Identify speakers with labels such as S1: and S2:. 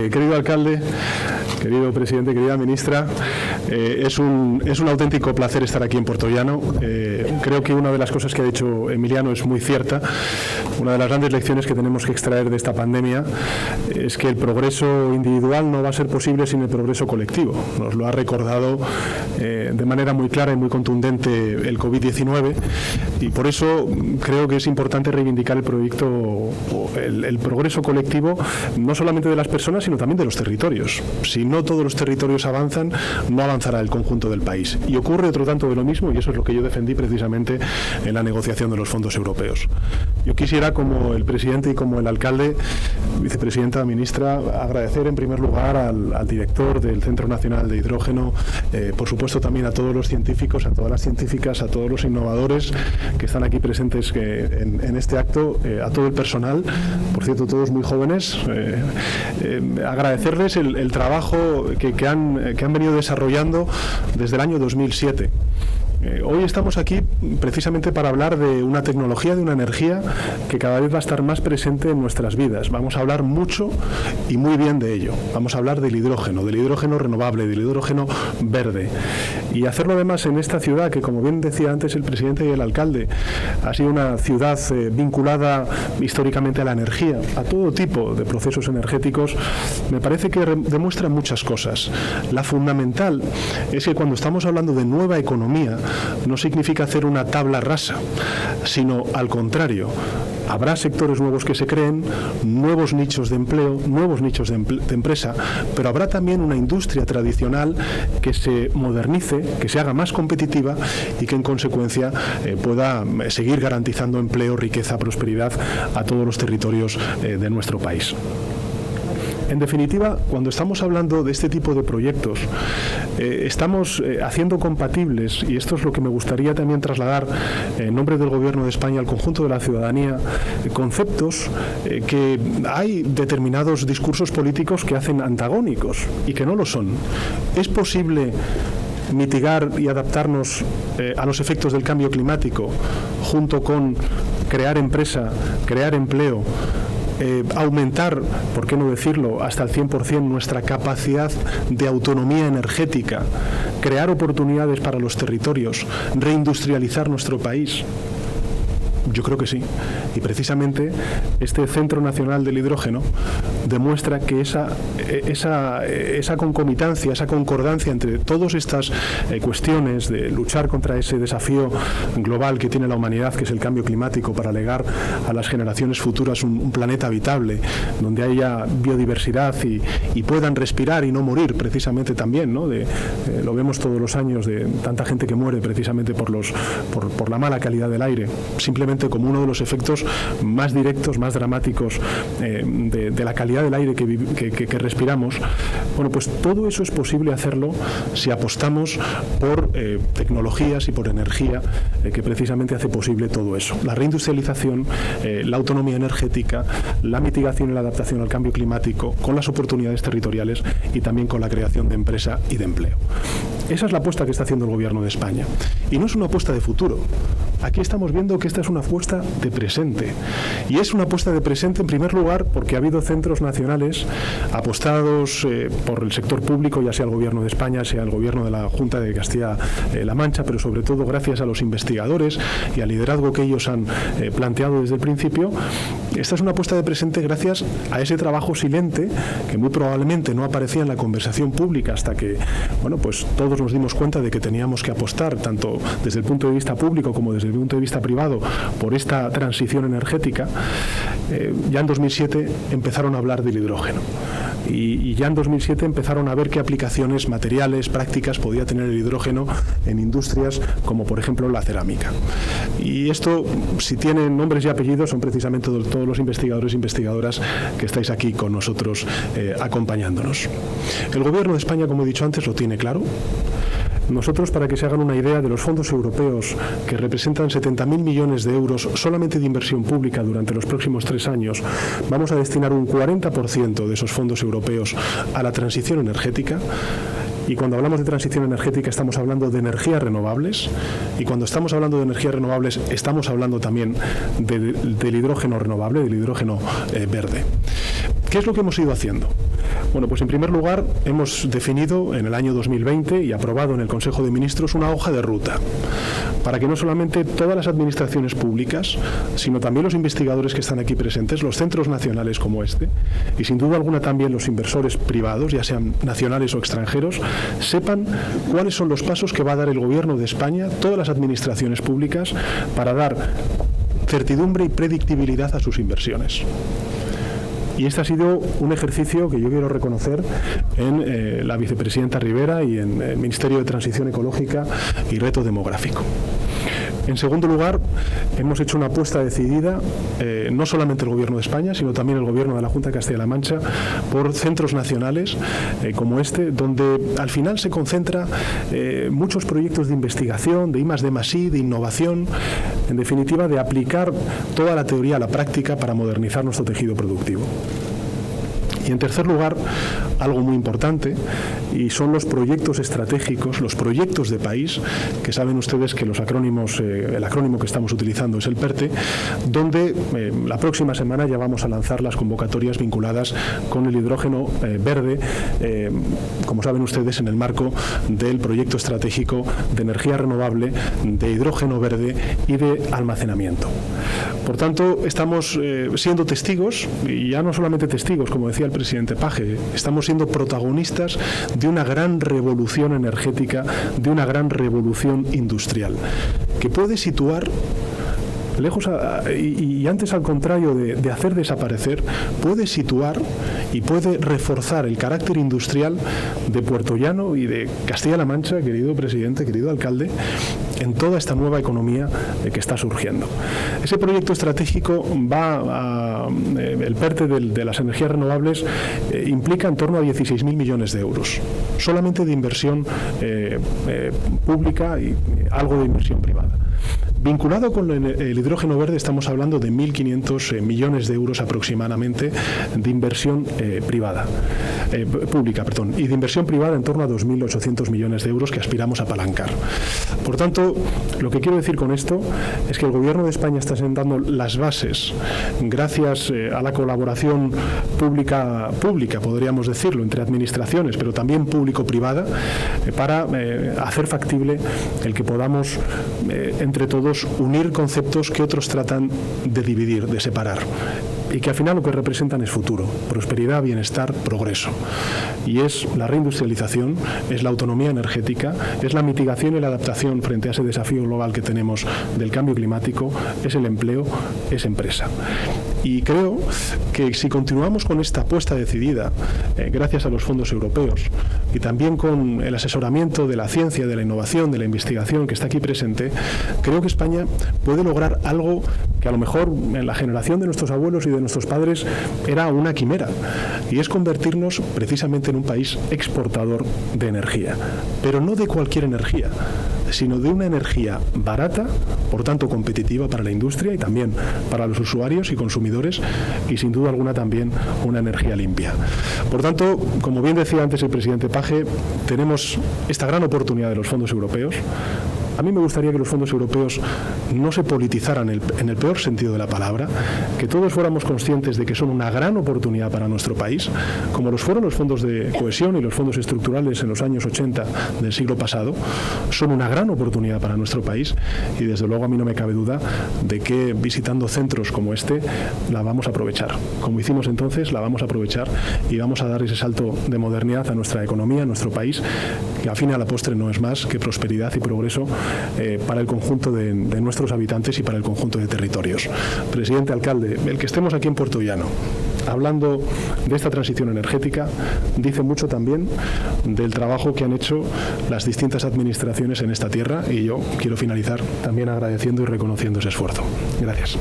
S1: Querido alcalde, querido presidente, querida ministra, es un auténtico placer estar aquí en Puertollano. Creo que una de las cosas que ha dicho Emiliano es muy cierta. Una de las grandes lecciones que tenemos que extraer de esta pandemia es que el progreso individual no va a ser posible sin el progreso colectivo. Nos lo ha recordado de manera muy clara y muy contundente el COVID-19, y por eso creo que es importante reivindicar el proyecto, el progreso colectivo, no solamente de las personas, sino también de los territorios. Si no todos los territorios avanzan, no avanzará el conjunto del país. Y ocurre otro tanto de lo mismo, y eso es lo que yo defendí precisamente en la negociación de los fondos europeos. Yo quisiera, como el presidente y como el alcalde, vicepresidenta, ministra, agradecer en primer lugar al director del Centro Nacional de Hidrógeno, por supuesto también a todos los científicos, a todas las científicas, a todos los innovadores que están aquí presentes en este acto, a todo el personal, por cierto, todos muy jóvenes, agradecerles el trabajo que han venido desarrollando desde el año 2007. Hoy estamos aquí precisamente para hablar de una tecnología, de una energía que cada vez va a estar más presente en nuestras vidas. Vamos a hablar mucho y muy bien de ello. Vamos a hablar del hidrógeno renovable, del hidrógeno verde. Y hacerlo además en esta ciudad que, como bien decía antes el presidente y el alcalde, ha sido una ciudad vinculada históricamente a la energía, a todo tipo de procesos energéticos. Me parece que demuestra muchas cosas. La fundamental es que cuando estamos hablando de nueva economía, no significa hacer una tabla rasa, sino al contrario. Habrá sectores nuevos que se creen, nuevos nichos de empleo, nuevos nichos de empresa, pero habrá también una industria tradicional que se modernice, que se haga más competitiva y que en consecuencia pueda seguir garantizando empleo, riqueza, prosperidad a todos los territorios de nuestro país. En definitiva, cuando estamos hablando de este tipo de proyectos, estamos haciendo compatibles, y esto es lo que me gustaría también trasladar en nombre del Gobierno de España al conjunto de la ciudadanía, conceptos que hay determinados discursos políticos que hacen antagónicos y que no lo son. Es posible mitigar y adaptarnos a los efectos del cambio climático junto con crear empresa, crear empleo, aumentar, por qué no decirlo, hasta el 100% nuestra capacidad de autonomía energética, crear oportunidades para los territorios, reindustrializar nuestro país. Yo creo que sí. Y precisamente este Centro Nacional del Hidrógeno demuestra que esa concomitancia, esa concordancia entre todas estas cuestiones de luchar contra ese desafío global que tiene la humanidad, que es el cambio climático, para legar a las generaciones futuras un planeta habitable, donde haya biodiversidad y puedan respirar y no morir, precisamente también, ¿no? Lo vemos todos los años de tanta gente que muere precisamente por la mala calidad del aire, simplemente como uno de los efectos más directos, más dramáticos de la calidad del aire que respiramos. Bueno, pues todo eso es posible hacerlo si apostamos por tecnologías y por energía que precisamente hace posible todo eso. La reindustrialización, la autonomía energética, la mitigación y la adaptación al cambio climático, con las oportunidades territoriales y también con la creación de empresa y de empleo. Esa es la apuesta que está haciendo el Gobierno de España. Y no es una apuesta de futuro. Aquí estamos viendo que esta es una apuesta de presente. Y es una apuesta de presente en primer lugar porque ha habido centros nacionales apostados por el sector público, ya sea el Gobierno de España, sea el Gobierno de la Junta de Castilla-La Mancha, pero sobre todo gracias a los investigadores y al liderazgo que ellos han planteado desde el principio. Esta es una apuesta de presente gracias a ese trabajo silente que muy probablemente no aparecía en la conversación pública hasta que, bueno, pues todos nos dimos cuenta de que teníamos que apostar, tanto desde el punto de vista público como desde el punto de vista privado, por esta transición energética. Ya en 2007 empezaron a hablar del hidrógeno. Y ya en 2007 empezaron a ver qué aplicaciones materiales, prácticas podía tener el hidrógeno en industrias como por ejemplo la cerámica. Y esto, si tienen nombres y apellidos, son precisamente todos los investigadores e investigadoras que estáis aquí con nosotros acompañándonos. El Gobierno de España, como he dicho antes, lo tiene claro. Nosotros, para que se hagan una idea de los fondos europeos, que representan 70.000 millones de euros solamente de inversión pública durante los próximos 3 años, vamos a destinar un 40% de esos fondos europeos a la transición energética. Y cuando hablamos de transición energética estamos hablando de energías renovables, y cuando estamos hablando de energías renovables estamos hablando también del hidrógeno renovable, del hidrógeno verde. ¿Qué es lo que hemos ido haciendo? Bueno, pues en primer lugar hemos definido en el año 2020 y aprobado en el Consejo de Ministros una hoja de ruta para que no solamente todas las administraciones públicas, sino también los investigadores que están aquí presentes, los centros nacionales como este, y sin duda alguna también los inversores privados, ya sean nacionales o extranjeros, sepan cuáles son los pasos que va a dar el Gobierno de España, todas las administraciones públicas, para dar certidumbre y predictibilidad a sus inversiones. Y este ha sido un ejercicio que yo quiero reconocer en la vicepresidenta Rivera y en el Ministerio de Transición Ecológica y Reto Demográfico. En segundo lugar, hemos hecho una apuesta decidida, no solamente el Gobierno de España, sino también el Gobierno de la Junta de Castilla-La Mancha, por centros nacionales como este, donde al final se concentra muchos proyectos de investigación, de I+D+I, de innovación, en definitiva, de aplicar toda la teoría a la práctica para modernizar nuestro tejido productivo. Y en tercer lugar, algo muy importante, y son los proyectos estratégicos, los proyectos de país, que saben ustedes que los acrónimos, el acrónimo que estamos utilizando es el PERTE, donde la próxima semana ya vamos a lanzar las convocatorias vinculadas con el hidrógeno verde, como saben ustedes, en el marco del proyecto estratégico de energía renovable, de hidrógeno verde y de almacenamiento. Por tanto, estamos siendo testigos, y ya no solamente testigos, como decía el presidente Page, estamos siendo protagonistas de una gran revolución energética, de una gran revolución industrial, que puede situar lejos y antes, al contrario de hacer desaparecer, puede situar y puede reforzar el carácter industrial de Puerto Llano y de Castilla-La Mancha, querido presidente, querido alcalde, en toda esta nueva economía que está surgiendo. Ese proyecto estratégico el PERTE de las energías renovables implica en torno a 16.000 millones de euros, solamente de inversión pública y algo de inversión privada. Vinculado con el hidrógeno verde estamos hablando de 1.500 millones de euros aproximadamente de inversión pública, y de inversión privada en torno a 2.800 millones de euros que aspiramos a apalancar. Por tanto, lo que quiero decir con esto es que el Gobierno de España está sentando las bases, gracias a la colaboración pública, podríamos decirlo, entre administraciones, pero también público-privada, para hacer factible el que podamos, entre todos, unir conceptos que otros tratan de dividir, de separar, y que al final lo que representan es futuro, prosperidad, bienestar, progreso. Y es la reindustrialización, es la autonomía energética, es la mitigación y la adaptación frente a ese desafío global que tenemos del cambio climático, es el empleo, es empresa. Y creo que si continuamos con esta apuesta decidida, gracias a los fondos europeos, y también con el asesoramiento de la ciencia, de la innovación, de la investigación que está aquí presente, creo que España puede lograr algo que a lo mejor en la generación de nuestros abuelos y de nuestros padres era una quimera, y es convertirnos precisamente en un país exportador de energía, pero no de cualquier energía, sino de una energía barata, por tanto competitiva para la industria y también para los usuarios y consumidores, y sin duda alguna también una energía limpia. Por tanto, como bien decía antes el presidente Page, tenemos esta gran oportunidad de los fondos europeos. A mí me gustaría que los fondos europeos no se politizaran en el peor sentido de la palabra, que todos fuéramos conscientes de que son una gran oportunidad para nuestro país, como los fueron los fondos de cohesión y los fondos estructurales en los años 80 del siglo pasado. Son una gran oportunidad para nuestro país, y desde luego a mí no me cabe duda de que visitando centros como este la vamos a aprovechar. Como hicimos entonces, la vamos a aprovechar y vamos a dar ese salto de modernidad a nuestra economía, a nuestro país, que al fin y a la postre no es más que prosperidad y progreso para el conjunto de nuestros habitantes y para el conjunto de territorios. Presidente, alcalde, el que estemos aquí en Puerto Llano hablando de esta transición energética dice mucho también del trabajo que han hecho las distintas administraciones en esta tierra, y yo quiero finalizar también agradeciendo y reconociendo ese esfuerzo. Gracias.